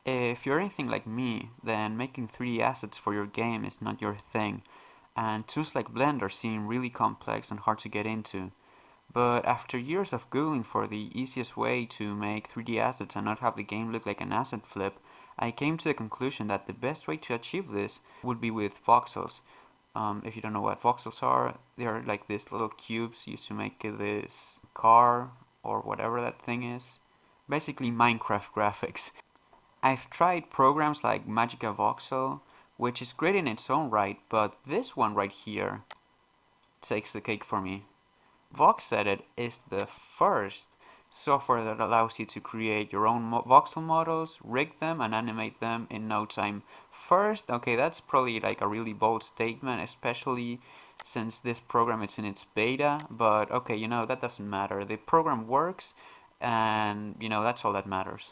If you're anything like me, then making 3D assets for your game is not your thing, and tools like Blender seem really complex and hard to get into. But after years of googling for the easiest way to make 3D assets and not have the game look like an asset flip, I came to the conclusion that the best way to achieve this would be with voxels. If you don't know what voxels are, they are like these little cubes used to make this car or whatever that thing is. Basically Minecraft graphics. I've tried programs like Magica Voxel, which is great in its own right, but this one right here takes the cake for me. VoxEdit is the first software that allows you to create your own voxel models, rig them, and animate them in no time. First, okay, that's probably like a really bold statement, especially since this program is in its beta, but okay, that doesn't matter. The program works, and that's all that matters.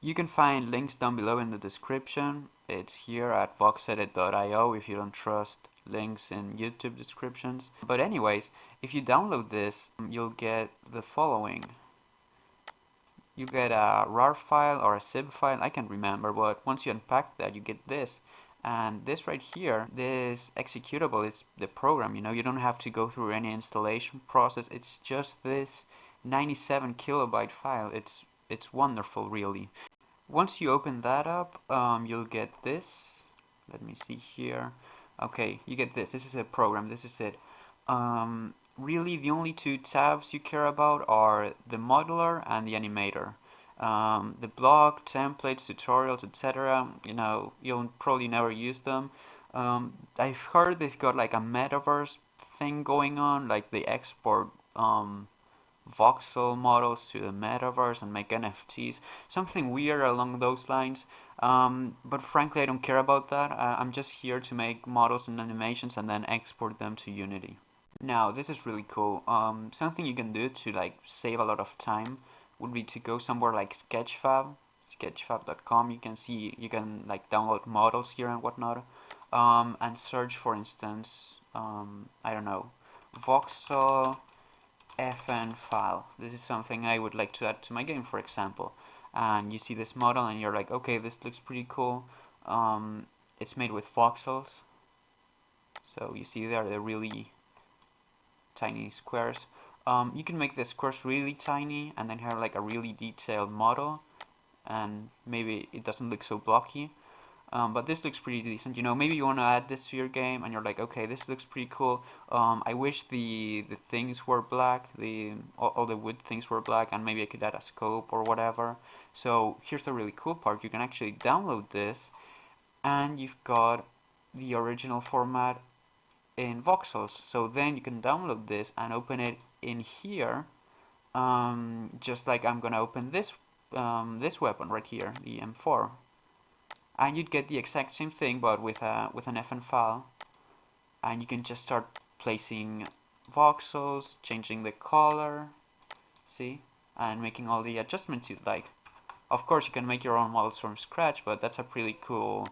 You can find links down below in the description. It's here at voxedit.io if you don't trust links in YouTube descriptions. But anyways, if you download this, you'll get the following. You get a RAR file or a zip file, I can't remember, but once you unpack that, you get this. And this right here, this executable is the program, you don't have to go through any installation process. It's just this 97 kilobyte file. It's wonderful, really. Once you open that up, you'll get this. Let me see here. Okay, you get this. This is a program. This is it. Really, the only two tabs you care about are the modeler and the animator. The blog, templates, tutorials, etc. You'll probably never use them. I've heard they've got like a metaverse thing going on, like they export voxel models to the metaverse and make NFTs, something weird along those lines. But frankly, I don't care about that. I'm just here to make models and animations and then export them to Unity. Now, this is really cool. Something you can do to like save a lot of time would be to go somewhere like Sketchfab, sketchfab.com. You can like download models here and whatnot, and search, for instance, I don't know, voxel FN file. This is something I would like to add to my game, for example. And you see this model and you're like, okay, this looks pretty cool. It's made with voxels. So you see there, they're really tiny squares. You can make the squares really tiny and then have like a really detailed model, and maybe it doesn't look so blocky. But this looks pretty decent. Maybe you want to add this to your game, and you're like, okay, this looks pretty cool. I wish the things were black, all the wood things were black, and maybe I could add a scope or whatever. So here's the really cool part: you can actually download this, and you've got the original format in voxels. So then you can download this and open it in here, just like I'm gonna open this weapon right here, the M4. And you'd get the exact same thing, but with an FN file, and you can just start placing voxels, changing the color, see, and making all the adjustments you'd like. Of course, you can make your own models from scratch, but that's a pretty cool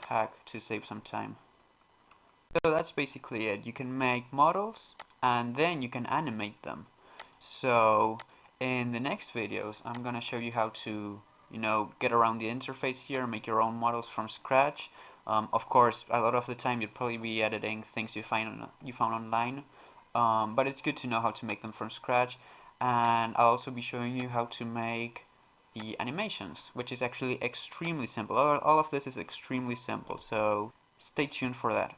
hack to save some time. So that's basically it. You can make models and then you can animate them. So in the next videos, I'm gonna show you how to get around the interface here, make your own models from scratch. Of course, a lot of the time you'd probably be editing things you found online, but it's good to know how to make them from scratch. And I'll also be showing you how to make the animations, which is actually extremely simple. All of this is extremely simple, so stay tuned for that.